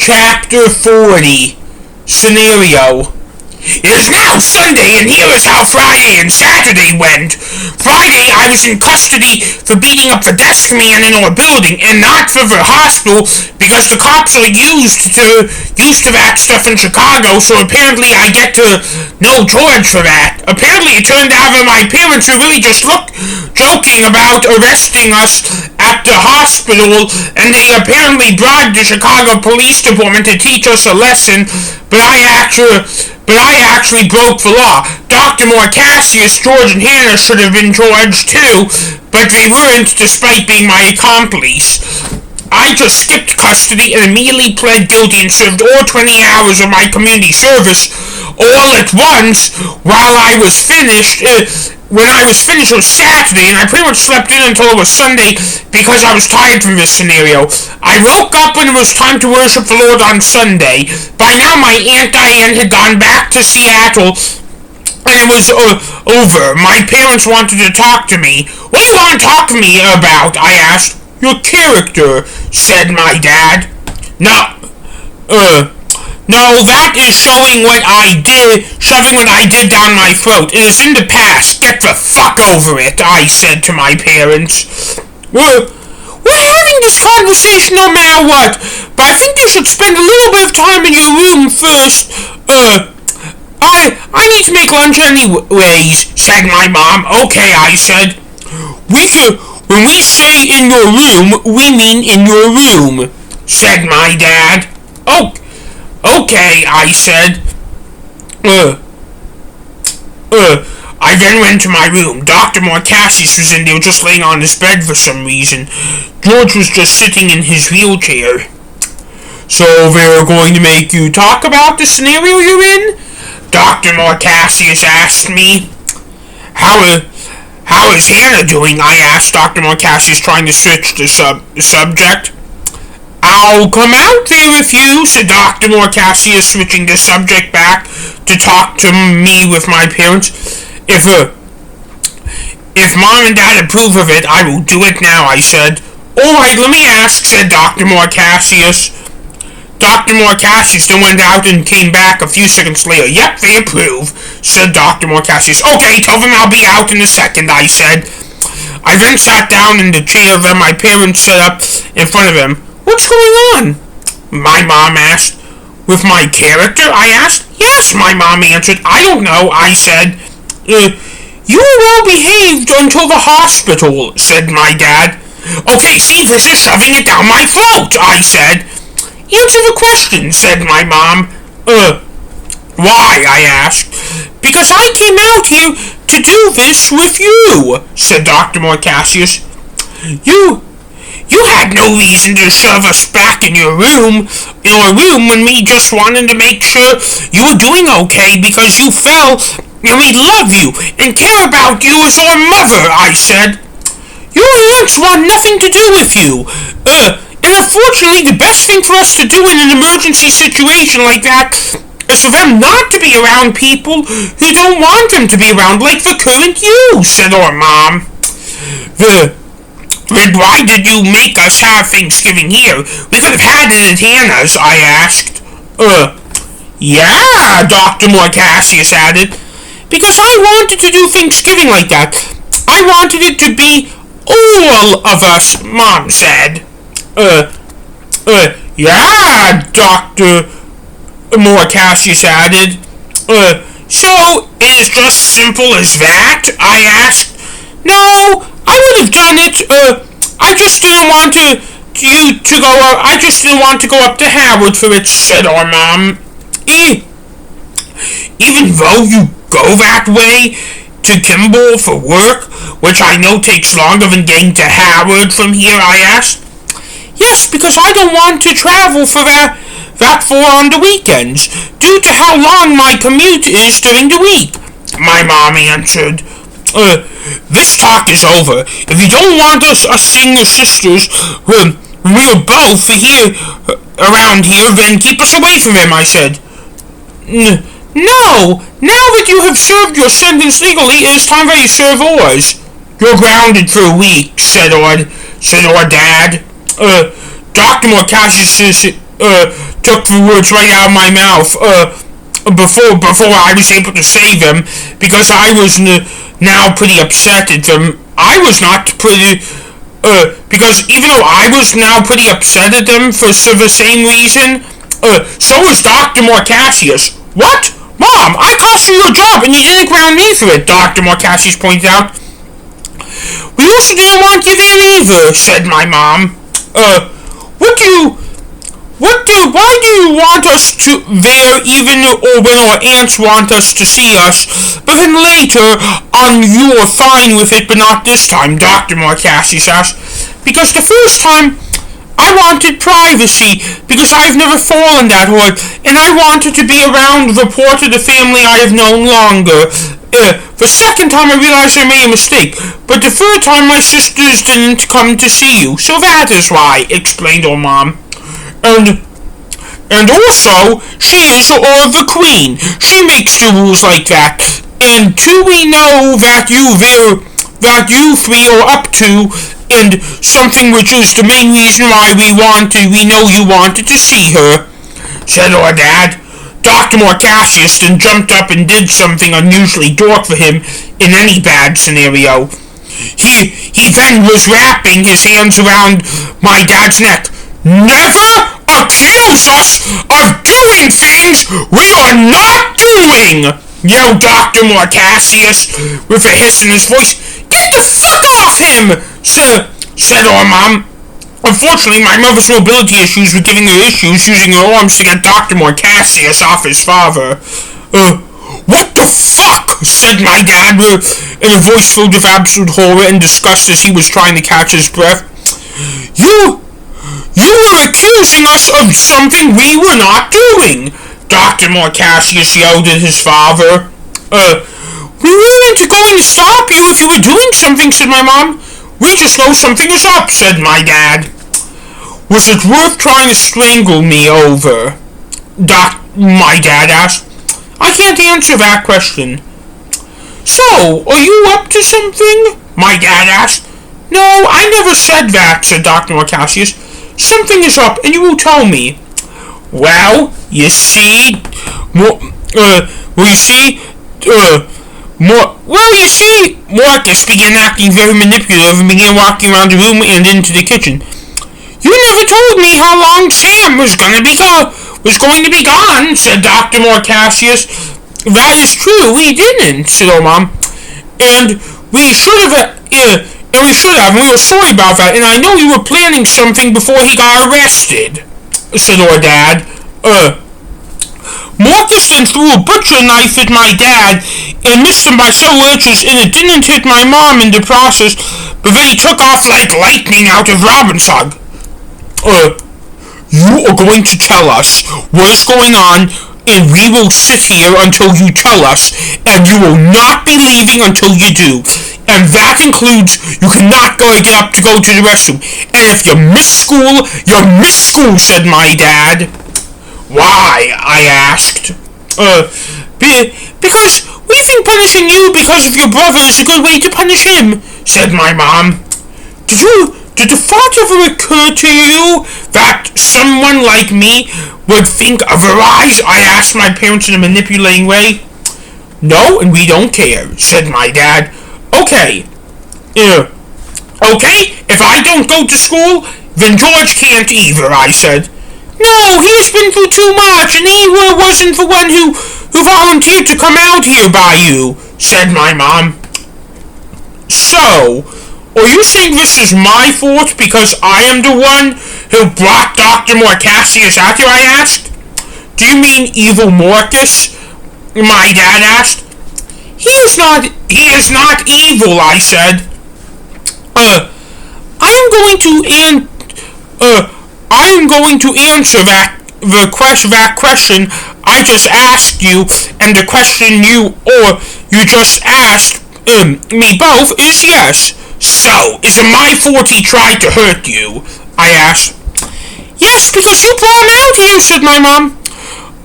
Chapter 40. Scenario. It is now Sunday, and here is how Friday and Saturday went. Friday, I was in custody for beating up the desk man in our building, and not for the hospital, because the cops are used to that stuff in Chicago, so apparently I get to no charge for that. Apparently it turned out that my parents are really just joking about arresting us at the hospital, and they apparently bribed the Chicago Police Department to teach us a lesson, but I actually broke the law. Dr. Cassius, George, and Hannah should have been charged too, but they weren't, despite being my accomplice. I just skipped custody and immediately pled guilty and served all 20 hours of my community service all at once while I was finished. When I was finished, it was Saturday, and I pretty much slept in until it was Sunday because I was tired from this scenario. I woke up when it was time to worship the Lord on Sunday. By now, my Aunt Diane had gone back to Seattle, and it was over. My parents wanted to talk to me. "What do you want to talk to me about?" I asked. "Your character," said my dad. No, that is shoving what I did down my throat. It is in the past. Get the fuck over it, I said to my parents. We're having this conversation no matter what, but I think you should spend a little bit of time in your room first. I need to make lunch anyways, said my mom. Okay, I said. When we say in your room, we mean in your room, said my dad. Okay, I said. I then went to my room. Dr. Cassius was in there just laying on his bed for some reason. George was just sitting in his wheelchair. "So they're going to make you talk about the scenario you're in?" Dr. Cassius asked me. How is Hannah doing?" I asked Dr. Cassius, trying to switch the subject. "I'll come out there with you," said Dr. Cassius, switching the subject back to talk to me with my parents. If Mom and Dad approve of it, I will do it now," I said. "Alright, let me ask," said Dr. Cassius. Dr. Cassius then went out and came back a few seconds later. "Yep, they approve," said Dr. Cassius. "Okay, tell them I'll be out in a second," I said. I then sat down in the chair that my parents set up in front of him. "What's going on?" my mom asked. "With my character?" I asked. "Yes," my mom answered. "I don't know," I said. "You were well behaved until the hospital," said my dad. "Okay, see, this is shoving it down my throat," I said. "Answer the question," said my mom. Why?" I asked. "Because I came out here to do this with you," said Dr. Cassius. You had no reason to shove us back in your room when we just wanted to make sure you were doing okay because you fell, and we love you and care about you as our mother," I said. "Your aunts want nothing to do with you. And unfortunately, the best thing for us to do in an emergency situation like that is for them not to be around people who don't want them to be around, like the current you," said our mom. "Then why did you make us have Thanksgiving here? We could have had it at Hannah's," I asked. Yeah, Dr. Cassius added. "Because I wanted to do Thanksgiving like that. I wanted it to be all of us," Mom said. Yeah, Dr. Cassius added. So it is just simple as that?" I asked. "No, I would have done it. I just didn't want I just didn't want to go up to Howard for it," said our mom. "Even though you go that way to Kimball for work, which I know takes longer than getting to Howard from here?" I asked. "Yes, because I don't want to travel for that far on the weekends, due to how long my commute is during the week," my mom answered. This talk is over. If you don't want us senior sisters, we're both here around here, then keep us away from him," I said. No, now that you have served your sentence legally, it is time that you serve ours." "You're grounded for a week," said our dad. Dr. Cassius took the words right out of my mouth, before I was able to say them, because I was now pretty upset at them. I was not pretty, because even though I was now pretty upset at them for the same reason, so was Dr. Morcassius. What? Mom, I cost you your job and you didn't ground me for it, Dr. Morcassius pointed out. We also didn't want you there either, said my mom. Why do you want us to there even when our aunts want us to see us, but then later on you are fine with it but not this time, Dr. Morcassius asked. Because the first time I wanted privacy, because I've never fallen that hard, and I wanted to be around the part of the family I have known longer. The second time I realized I made a mistake, but the third time my sisters didn't come to see you, so that is why, explained our mom. And also, she is the queen. She makes the rules like that. And do we know that you three are up to, and something which is the main reason why we know you wanted to see her, said our dad. Dr. Morcassius then jumped up and did something unusually dark for him in any bad scenario. He then was wrapping his hands around my dad's neck. Never accuse us of doing things we are not doing, yelled Dr. Morcassius with a hiss in his voice. Get the fuck off him, said our mom. Unfortunately, my mother's mobility issues were giving her issues using her arms to get Dr. Morcassius off his father. What the fuck? Said my dad in a voice filled with absolute horror and disgust as he was trying to catch his breath. You were accusing us of something we were not doing, Dr. Morcassius yelled at his father. We weren't going to stop you if you were doing something, said my mom. We just know something is up, said my dad. Was it worth trying to strangle me over? My dad asked. I can't answer that question. So, are you up to something? My dad asked. No, I never said that, said Dr. Morcassius. Something is up, and you will tell me. Well, you see, Marcus began acting very manipulative and began walking around the room and into the kitchen. You never told me how long Sam was going to be gone, said Dr. Morcassius. That is true, we didn't, said our mom. And we should have, and we were sorry about that, and I know you were planning something before he got arrested, said our dad. Marcus then threw a butcher knife at my dad and missed him by several inches, and it didn't hit my mom in the process, but then he took off like lightning out of Robbins-og. You are going to tell us what is going on, and we will sit here until you tell us, and you will not be leaving until you do. And that includes you cannot get up to go to the restroom. And if you miss school, you miss school, said my dad. Why? I asked. Because we think punishing you because of your brother is a good way to punish him, said my mom. Did the thought ever occur to you that someone like me would think otherwise? I asked my parents in a manipulating way. No, and we don't care, said my dad. Okay, if I don't go to school, then George can't either, I said. No, he has been through too much, and he wasn't the one who volunteered to come out here by you, said my mom. So, are you saying this is my fault because I am the one who brought Dr. Morcassius out here, I asked. Do you mean evil Marcus? My dad asked. He is not evil, I said. I am going to answer that question I just asked you, and the question you just asked me both is yes. So, is it my fault he tried to hurt you? I asked. Yes, because you brought him out here, said my mom.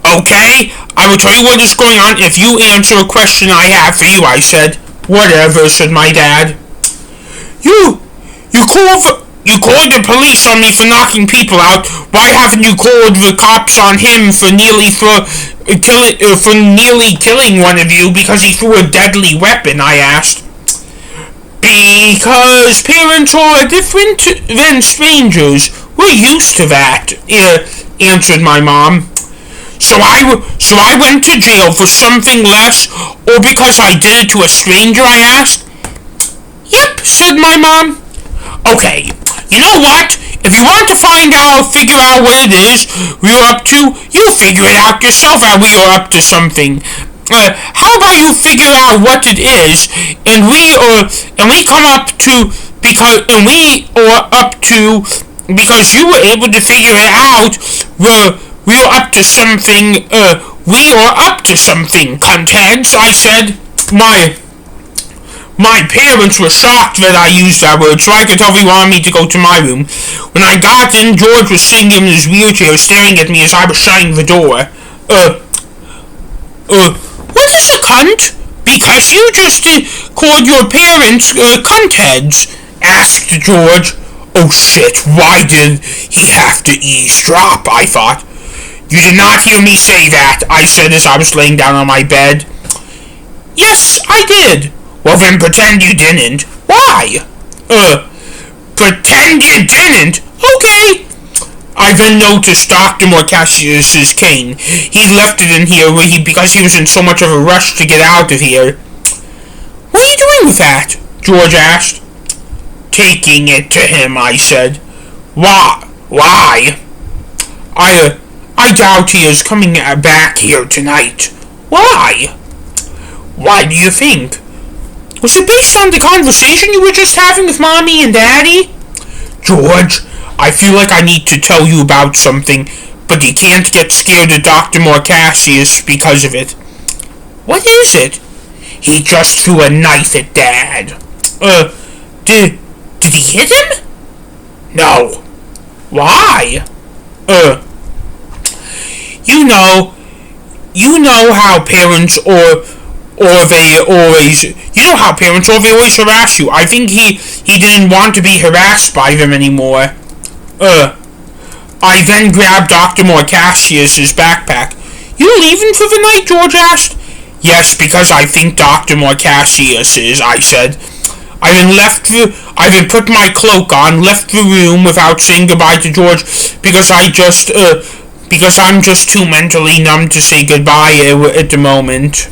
Okay, I will tell you what is going on if you answer a question I have for you, I said. Whatever, said my dad. You You called the police on me for knocking people out. Why haven't you called the cops on him for nearly killing one of you because he threw a deadly weapon? I asked. Because parents are different than strangers. We're used to that, answered my mom. So I went to jail for something less, or because I did it to a stranger? I asked. Yep, said my mom. Okay, you know what? If you want to figure out what it is we're up to, you figure it out yourself how we are up to something. How about you figure out what it is, and we come up to because you were able to figure it out. We're up to something. We are up to something, contents. I said. My parents were shocked that I used that word, so I could tell they wanted me to go to my room. When I got in, George was sitting in his wheelchair staring at me as I was shutting the door. What is a cunt? Because you just called your parents cuntheads, asked George. Oh shit, why did he have to eavesdrop? I thought. You did not hear me say that, I said as I was laying down on my bed. Yes, I did. Well, then pretend you didn't. Why? Pretend you didn't? Okay. I then noticed Dr. Morcassius's cane. He left it in here because he was in so much of a rush to get out of here. What are you doing with that? George asked. Taking it to him, I said. Why? I doubt he is coming back here tonight. Why? Why do you think? Was it based on the conversation you were just having with Mommy and Daddy? George, I feel like I need to tell you about something, but you can't get scared of Dr. Morcassius because of it. What is it? He just threw a knife at Dad. Did he hit him? No. Why? You know how parents they always harass you. I think he didn't want to be harassed by them anymore. I then grabbed Dr. Morcassius's backpack. You leaving for the night? George asked. Yes, because I think Dr. Morcassius is, I said. I then put my cloak on, left the room without saying goodbye to George because I'm just too mentally numb to say goodbye at the moment.